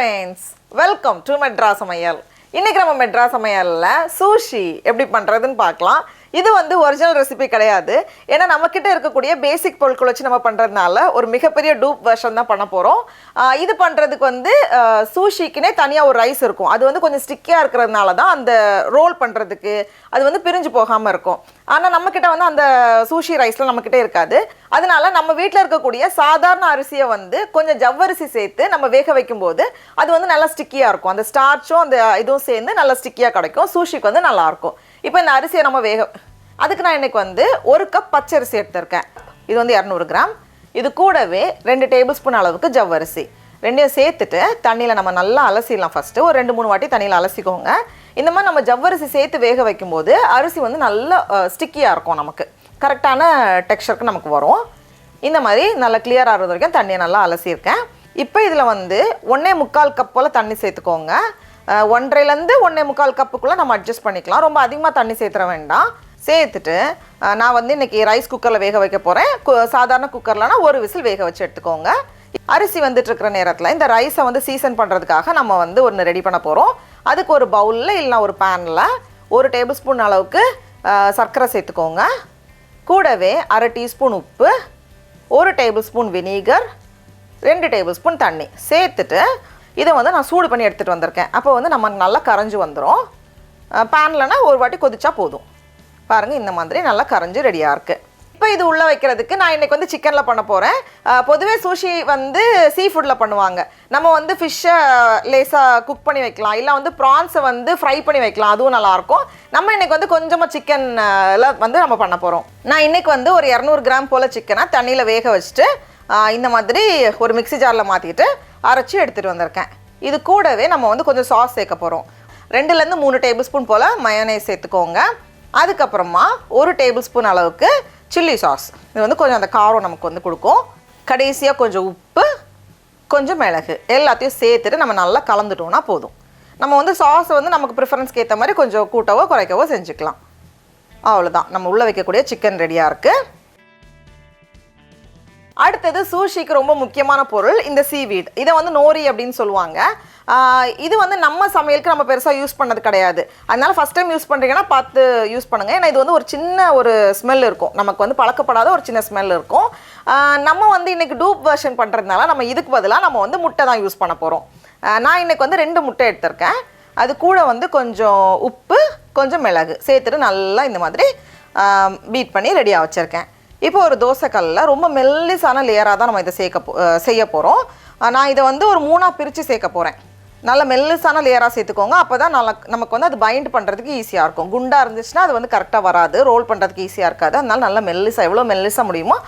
friends, welcome to Madras Samayal. இன்னைக்கு நம்ம மெட்ராஸ் சமையல்ல சூஷி எப்படி பண்றதுன்னு பார்க்கலாம். இது வந்து ஒரிஜினல் ரெசிபி கிடையாது. ஏன்னா நம்மக்கிட்ட இருக்கக்கூடிய பேசிக் பொருட்கள் வச்சு நம்ம பண்றதுனால ஒரு மிகப்பெரிய டூப் வெர்ஷன் தான் பண்ண போறோம். இது பண்றதுக்கு வந்து சூஷிக்குனே தனியா ஒரு ரைஸ் இருக்கும். அது வந்து கொஞ்சம் ஸ்டிக்கியா இருக்கிறதுனால தான் அந்த ரோல் பண்றதுக்கு அது வந்து பிரிஞ்சு போகாம இருக்கும். ஆனா நம்மக்கிட்ட வந்து அந்த சூஷி ரைஸ்ல நம்மக்கிட்ட இருக்காது. அதனால நம்ம வீட்டில் இருக்கக்கூடிய சாதாரண அரிசியை வந்து கொஞ்சம் ஜவ்வரிசி சேர்த்து நம்ம வேக வைக்கும்போது அது வந்து நல்லா ஸ்டிக்கியா இருக்கும். அந்த ஸ்டார்ச்சும் அந்த இதுவும் சேர்ந்து நல்லா ஸ்டிக்கியா கிடைக்கும். சூஷிக்கு வந்து நல்லா இருக்கும். இப்போ இந்த அரிசியை நம்ம அதுக்கு நான் இன்னைக்கு வந்து 1 கப் பச்சரிசி எடுத்திருக்கேன். இது வந்து 200 கிராம். இது கூடவே 2 டேபிள் ஸ்பூன் அளவுக்கு ஜவ்வரிசி ரெண்டையும் சேர்த்துட்டு தண்ணியில் நம்ம நல்லா அலசிடலாம். ஃபஸ்ட்டு ஒரு 2-3 வாட்டி தண்ணியில் அலசிக்கோங்க. இந்த மாதிரி நம்ம ஜவ்வரிசி சேர்த்து வேக வைக்கும்போது அரிசி வந்து நல்லா ஸ்டிக்கியாக இருக்கும். நமக்கு கரெக்டான டெக்ஸ்சருக்கு நமக்கு வரும். இந்த மாதிரி நல்லா கிளியர் ஆகிறது வரைக்கும் தண்ணியை நல்லா அலசியிருக்கேன். இப்போ இதில் வந்து 1.25 கப் போல் தண்ணி சேர்த்துக்கோங்க. 1.5லேருந்து 1.25 கப்புக்குள்ளே நம்ம அட்ஜஸ்ட் பண்ணிக்கலாம். ரொம்ப அதிகமாக தண்ணி சேர்த்துற வேண்டாம். சேர்த்துட்டு நான் வந்து இன்றைக்கி ரைஸ் குக்கரில் வேக வைக்க போகிறேன். சாதாரண குக்கர்லனா ஒரு விசில் வேக வச்சு எடுத்துக்கோங்க. அரிசி வந்துட்டுருக்கிற நேரத்தில் இந்த ரைஸை வந்து சீசன் பண்ணுறதுக்காக நம்ம வந்து ஒன்று ரெடி பண்ண போகிறோம். அதுக்கு ஒரு பவுலில் இல்லைனா ஒரு பேனில் 1 டேபிள் ஸ்பூன் அளவுக்கு சர்க்கரை சேர்த்துக்கோங்க. கூடவே 1/2 டீஸ்பூன் உப்பு, 1 table spoon vinegar, 2 table spoon தண்ணி சேர்த்துட்டு இதை வந்து நான் சூடு பண்ணி எடுத்துகிட்டு வந்திருக்கேன். அப்போ வந்து நமக்கு நல்லா கரைஞ்சி வந்துடும். பேன்லனா ஒரு வாட்டி கொதிச்சா போதும். பாருங்கள், இந்த மாதிரி நல்லா கரைஞ்சி ரெடியாக இருக்குது. இப்போ இது உள்ளே வைக்கிறதுக்கு நான் இன்றைக்கி வந்து சிக்கனில் பண்ண போகிறேன். பொதுவே சூஷி வந்து சீ ஃபுட்டில் பண்ணுவாங்க. நம்ம வந்து ஃபிஷ்ஷை லேசாக குக் பண்ணி வைக்கலாம், இல்லை வந்து ப்ரான்ஸை வந்து ஃப்ரை பண்ணி வைக்கலாம். அதுவும் நல்லாயிருக்கும். நம்ம இன்றைக்கி வந்து கொஞ்சமாக சிக்கனில் வந்து நம்ம பண்ண போகிறோம். நான் இன்றைக்கி வந்து ஒரு 200 கிராம் போல் சிக்கனை தண்ணியில் வேக வச்சுட்டு இந்த மாதிரி ஒரு மிக்ஸி ஜாரில் மாற்றிட்டு அரைச்சி எடுத்துகிட்டு வந்திருக்கேன். இது கூடவே நம்ம வந்து கொஞ்சம் சாஸ் சேர்க்க போகிறோம். 2லேருந்து 3 டேபிள் ஸ்பூன் போல் மயோனைஸ் சேர்த்துக்கோங்க. அதுக்கப்புறமா 1 டேபிள் ஸ்பூன் அளவுக்கு சில்லி சாஸ். இது வந்து கொஞ்சம் அந்த காரம் நமக்கு வந்து கொடுக்கும். கடைசியாக கொஞ்சம் உப்பு, கொஞ்சம் மிளகு எல்லாத்தையும் சேர்த்துட்டு நம்ம நல்லா கலந்துட்டோம்னா போதும். நம்ம வந்து சாஸை வந்து நமக்கு ப்ரிஃபரன்ஸ்க்கு ஏற்ற மாதிரி கொஞ்சம் கூட்டவோ குறைக்கவோ செஞ்சுக்கலாம். அவ்வளோதான், நம்ம உள்ளே வைக்கக்கூடிய சிக்கன் ரெடியாக இருக்குது. அடுத்தது சூஷிக்கு ரொம்ப முக்கியமான பொருள் இந்த சீவீட். இதை வந்து நோரி அப்படின்னு சொல்லுவாங்க. இது வந்து நம்ம சமையலுக்கு நம்ம பெருசாக யூஸ் பண்ணது கிடையாது. அதனால் ஃபஸ்ட் டைம் யூஸ் பண்ணுறீங்கன்னா பார்த்து யூஸ் பண்ணுங்கள். ஏன்னா இது வந்து ஒரு சின்ன ஒரு ஸ்மெல் இருக்கும். நமக்கு வந்து பழக்கப்படாத ஒரு சின்ன ஸ்மெல் இருக்கும். நம்ம வந்து இன்றைக்கி டூப் வெர்ஷன் பண்ணுறதுனால நம்ம இதுக்கு பதிலாக நம்ம வந்து முட்டை தான் யூஸ் பண்ண போகிறோம். நான் இன்றைக்கி வந்து 2 முட்டை எடுத்திருக்கேன். அது கூட வந்து கொஞ்சம் உப்பு, கொஞ்சம் மிளகு சேர்த்துட்டு நல்லா இந்த மாதிரி பீட் பண்ணி ரெடியாக வச்சுருக்கேன். இப்போ ஒரு தோசைக்கல்லில் ரொம்ப மெல்லிசான லேயராக தான் நம்ம இதை செய்ய போகிறோம். நான் இதை வந்து ஒரு 3ஆக பிரித்து சேர்க்க போகிறேன். நல்ல மெல்லிசான லேயராக சேர்த்துக்கோங்க. அப்போ தான் நமக்கு வந்து அது பைண்ட் பண்ணுறதுக்கு ஈஸியாக இருக்கும். குண்டாக இருந்துச்சுன்னா அது வந்து கரெக்டாக வராது, ரோல் பண்ணுறதுக்கு ஈஸியாக இருக்காது. அதனால நல்லா மெல்லிசாக, எவ்வளோ மெல்லிசாக முடியுமோ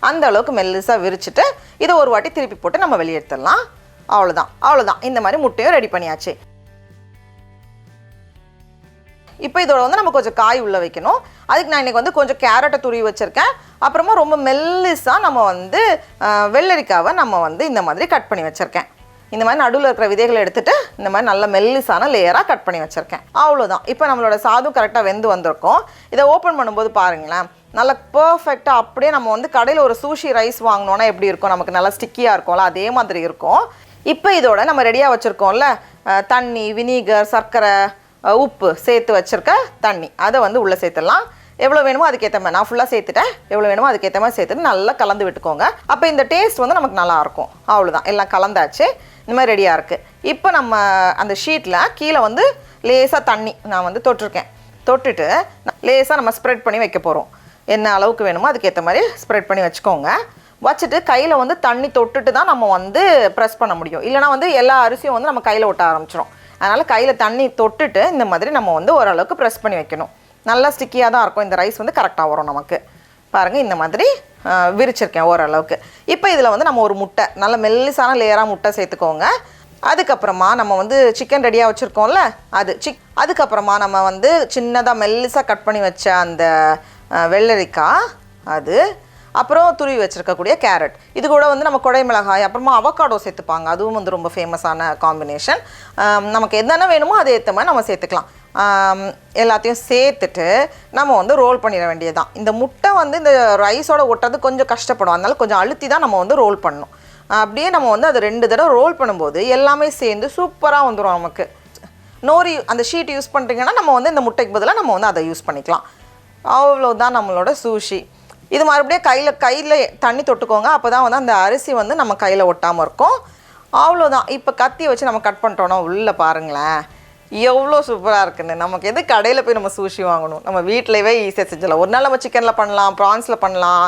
அந்த அளவுக்கு மெல்லிசாக விரிச்சிட்டு இதை ஒரு வாட்டி திருப்பி போட்டு நம்ம வெளியே எடுத்துடலாம். அவ்வளோதான். இந்த மாதிரி முட்டையும் ரெடி பண்ணியாச்சு. இப்போ இதோட வந்து நம்ம கொஞ்சம் காய் உள்ளே வைக்கணும். அதுக்கு நான் இன்றைக்கி வந்து கொஞ்சம் கேரட்டை துருவி வச்சுருக்கேன். அப்புறமா ரொம்ப மெல்லிஸாக நம்ம வந்து வெள்ளரிக்காவை நம்ம வந்து இந்த மாதிரி கட் பண்ணி வச்சுருக்கேன். இந்த மாதிரி நடுவில் இருக்கிற விதைகளை எடுத்துகிட்டு இந்த மாதிரி நல்ல மெல்லிஸான லேயராக கட் பண்ணி வச்சுருக்கேன். அவ்வளோதான். இப்போ நம்மளோட சாதம் கரெக்டாக வெந்து வந்திருக்கும். இதை ஓப்பன் பண்ணும்போது பாருங்களேன், நல்லா பர்ஃபெக்டாக அப்படியே நம்ம வந்து கடையில் ஒரு சூஷி ரைஸ் வாங்கினோன்னா எப்படி இருக்கும், நமக்கு நல்லா ஸ்டிக்கியாக இருக்கும்ல, அதே மாதிரி இருக்கும். இப்போ இதோட நம்ம ரெடியாக வச்சுருக்கோம்ல தண்ணி, வினீகர், சர்க்கரை, உப்பு சேர்த்து வச்சுருக்க தண்ணி, அதை வந்து உள்ளே சேர்த்துடலாம். எவ்வளோ வேணுமோ அதுக்கேற்ற மாதிரி நான் ஃபுல்லாக சேர்த்துட்டேன். எவ்வளோ வேணுமோ அதுக்கேற்ற மாதிரி சேர்த்துட்டு நல்லா கலந்து விட்டுக்கோங்க. அப்போ இந்த டேஸ்ட் வந்து நமக்கு நல்லாயிருக்கும். அவ்வளோதான், எல்லாம் கலந்தாச்சு. இந்த மாதிரி ரெடியாக இருக்குது. இப்போ நம்ம அந்த ஷீட்டில் கீழே வந்து லேசாக தண்ணி நான் வந்து தொட்டுட்டு லேசாக நம்ம ஸ்ப்ரெட் பண்ணி வைக்க போகிறோம். என்ன அளவுக்கு வேணுமோ அதுக்கேற்ற மாதிரி ஸ்ப்ரெட் பண்ணி வச்சுக்கோங்க. வச்சுட்டு கையில் வந்து தண்ணி தொட்டுட்டு தான் நம்ம வந்து ப்ரெஸ் பண்ண முடியும். இல்லைனா வந்து எல்லா அரிசியும் வந்து நம்ம கையில் ஒட்ட ஆரம்பிச்சிடும். அதனால் கையில் தண்ணி தொட்டுட்டு இந்த மாதிரி நம்ம வந்து ஓரளவுக்கு ப்ரெஸ் பண்ணி வைக்கணும். நல்லா ஸ்டிக்கியாக தான் இருக்கும். இந்த ரைஸ் வந்து கரெக்டாக வரும் நமக்கு. பாருங்கள், இந்த மாதிரி விரிச்சிருக்கேன் ஓரளவுக்கு. இப்போ இதில் வந்து நம்ம ஒரு முட்டை, நல்ல மெல்லிசான லேயராக முட்டை சேர்த்துக்கோங்க. அதுக்கப்புறமா நம்ம வந்து சிக்கன் ரெடியாக வச்சுருக்கோம்ல அதுக்கப்புறமா நம்ம வந்து சின்னதாக மெல்லிசாக கட் பண்ணி வச்ச அந்த வெள்ளரிக்காய், அது அப்புறம் துருவி வச்சுருக்கக்கூடிய கேரட், இது கூட வந்து நம்ம குடை மிளகாய், அப்புறமா அவக்காடோ சேர்த்துப்பாங்க. அதுவும் வந்து ரொம்ப ஃபேமஸான காம்பினேஷன். நமக்கு என்னென்ன வேணுமோ அதை ஏற்ற மாதிரி நம்ம சேர்த்துக்கலாம். எல்லாத்தையும் சேர்த்துட்டு நம்ம வந்து ரோல் பண்ணிட வேண்டியது தான். இந்த முட்டை வந்து இந்த ரைஸோட ஒட்டுறது கொஞ்சம் கஷ்டப்படும். அதனால கொஞ்சம் அழுத்தி தான் நம்ம வந்து ரோல் பண்ணணும். அப்படியே நம்ம வந்து அதை 2 தடவை ரோல் பண்ணும்போது எல்லாமே சேர்ந்து சூப்பராக வந்துடும் நமக்கு. நோரி அந்த ஷீட் யூஸ் பண்ணுறீங்கன்னா நம்ம வந்து இந்த முட்டைக்கு பதிலாக நம்ம வந்து அதை யூஸ் பண்ணிக்கலாம். அவ்வளோதான் நம்மளோட சூஷி. இது மறுபடியும் கையில் தண்ணி தொட்டுக்கோங்க, அப்போ தான் வந்து அந்த அரிசி வந்து நம்ம கையில் ஒட்டாமல் இருக்கும். அவ்வளோதான். இப்போ கத்தியை வச்சு நம்ம கட் பண்ணிட்டோன்னா உள்ளே பாருங்களேன் எவ்வளோ சூப்பராக இருக்குன்னு. நமக்கு எது கடையில் போய் நம்ம சூஷி வாங்கணும், நம்ம வீட்டிலவே ஈஸியாக செஞ்சிடலாம். ஒரு நாள் நம்ம சிக்கனில் பண்ணலாம், ப்ரான்ஸில் பண்ணலாம்.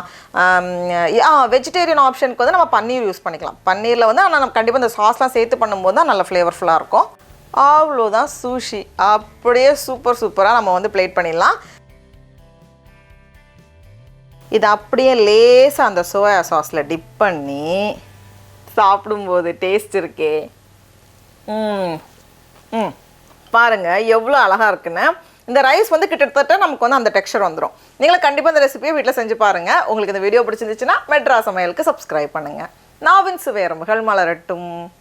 வெஜிடேரியன் ஆப்ஷனுக்கு வந்து நம்ம பன்னீர் யூஸ் பண்ணிக்கலாம். பன்னீரில் வந்து ஆனால் நம்ம கண்டிப்பாக இந்த சாஸ்லாம் சேர்த்து பண்ணும்போது தான் நல்ல ஃப்ளேவர்ஃபுல்லாக இருக்கும். அவ்வளோதான் சூஷி. அப்படியே சூப்பராக நம்ம வந்து பிளேட் பண்ணிடலாம். இது அப்படியே லேசாக அந்த சோயா சாஸில் டிப் பண்ணி சாப்பிடும்போது டேஸ்ட் இருக்கே. பாருங்கள் எவ்வளோ அழகாக இருக்குன்னு. இந்த ரைஸ் வந்து கிட்டத்தட்ட நமக்கு வந்து அந்த டெக்ஸ்சர் வந்துடும். நீங்களும் கண்டிப்பாக இந்த ரெசிபியை வீட்டில் செஞ்சு பாருங்கள். உங்களுக்கு இந்த வீடியோ பிடிச்சிருந்துச்சுன்னா மெட்ராஸ் சமையலுக்கு சப்ஸ்கிரைப் பண்ணுங்கள். நாவின் சுவையரம்புகள் மலரட்டும்.